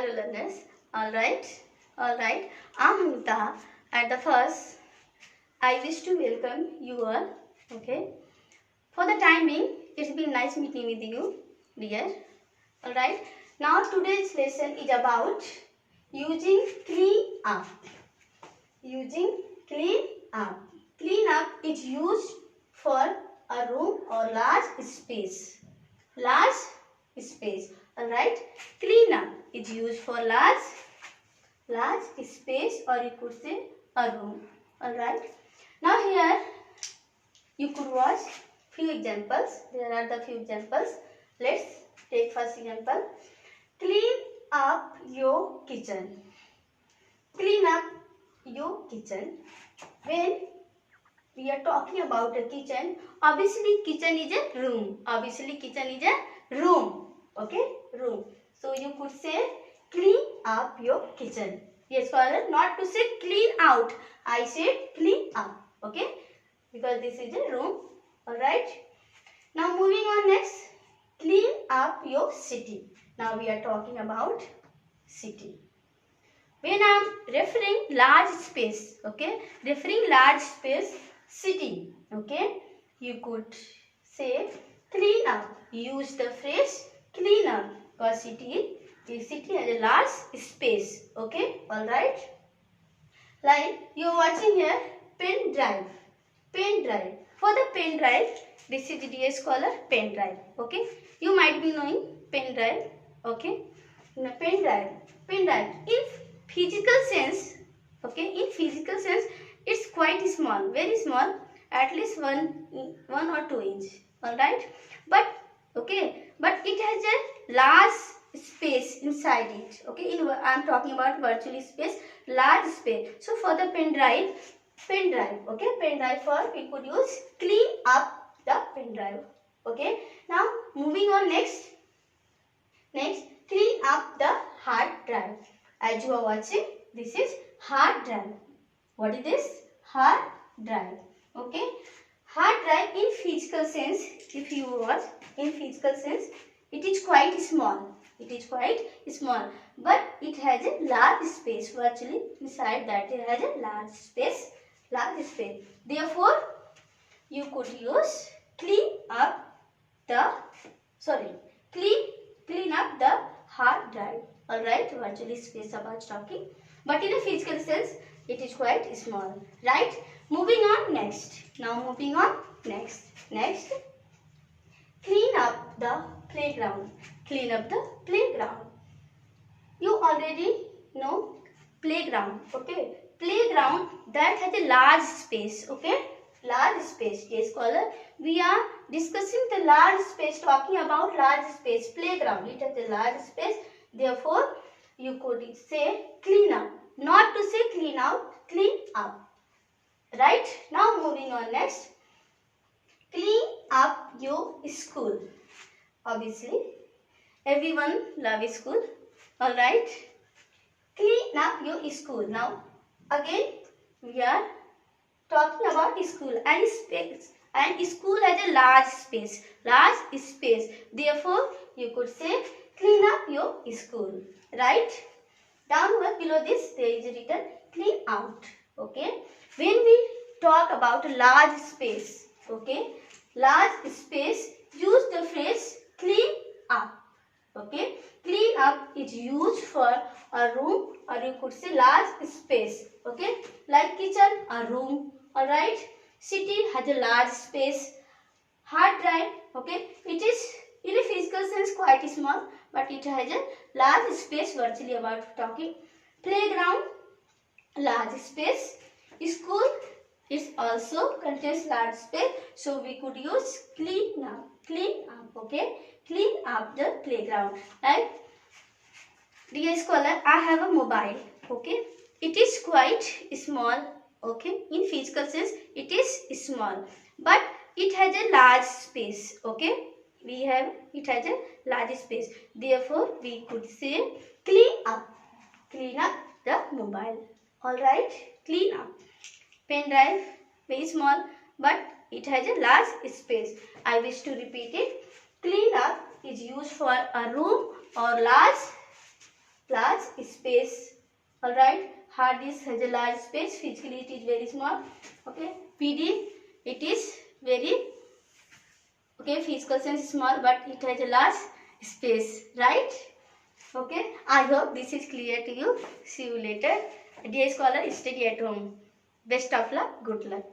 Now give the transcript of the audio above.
Hello learners. Alright. I'm Hemlata. At the first, I wish to welcome you all. Okay. For the time being, it's been nice meeting with you, dear. Alright. Now today's lesson is about using clean up. Using clean up. Clean up is used for a room or large space. Large space. Alright. Clean up is used for large space, or you could say a room. Alright. Now here you could watch few examples. There are the few examples. Let's take first example. Clean up your kitchen. Clean up your kitchen. When we are talking about a kitchen, obviously kitchen is a room. Okay, room. So you could say clean up your kitchen. Yes, father, not to say clean out. I said clean up. Okay, because this is a room. Alright. Now moving on next. Clean up your city. Now we are talking about city. When I am referring large space, okay, city, okay, you could say clean up. Use the phrase clean up, because city has a large space, okay, alright. Like you are watching here, pen drive. For the pen drive, this is the DS color pen drive, okay. You might be knowing pen drive, okay. Now, pen drive. In physical sense, it's quite small, very small, at least 1 or 2 inch, alright. But it has a large space inside it, okay. I am talking about virtual space, large space. So for the pen drive, okay, pen drive, for we could use clean up the pen drive, okay. Now moving on next, clean up the hard drive. As you are watching, this is hard drive. What is this? Hard drive, okay. Hard drive in physical sense, if you watch, in physical sense, it is quite small, but it has a large space. Virtually inside that it has a large space. Therefore, you could use clean up the hard drive. Alright, virtually space about talking, but in a physical sense, it is quite small, right? Moving on next. Next, clean up the playground. You already know playground, okay. Playground that has a large space, okay. Yes, scholar. We are discussing the large space, talking about large space. Playground, it has a large space. Therefore, you could say clean up. Not to say clean out, clean up. Right? Now moving on next. Clean up your school. Obviously, everyone loves school. Alright. Clean up your school. Now, again, we are talking about school and space. And school has a large space. Therefore, you could say clean up your school. Right? Downward below this, there is written clean out. Okay. When we talk about a large space, okay, use the phrase clean up. Okay. Clean up is used for a room, or you could say large space. Okay. Like kitchen, a room. Alright. City has a large space. Hard drive, okay, it is in a physical sense quite small, but it has a large space. Virtually about talking. Playground, large space. School is also contains large space, so we could use clean up, okay, clean up the playground. Like, dear scholar, I have a mobile, okay, it is quite small, okay, in physical sense it is small, but it has a large space, okay, it has a large space. Therefore, we could say clean up the mobile. Alright, clean up. Pen drive, very small, but it has a large space. I wish to repeat it. Clean up is used for a room or large space. Alright. Hard disk has a large space. Physically it is very small. Okay. PD, it is very, okay, physical sense small, but it has a large space. Right. Okay. I hope this is clear to you. See you later. Dear scholar, study at home. Best of luck. Good luck.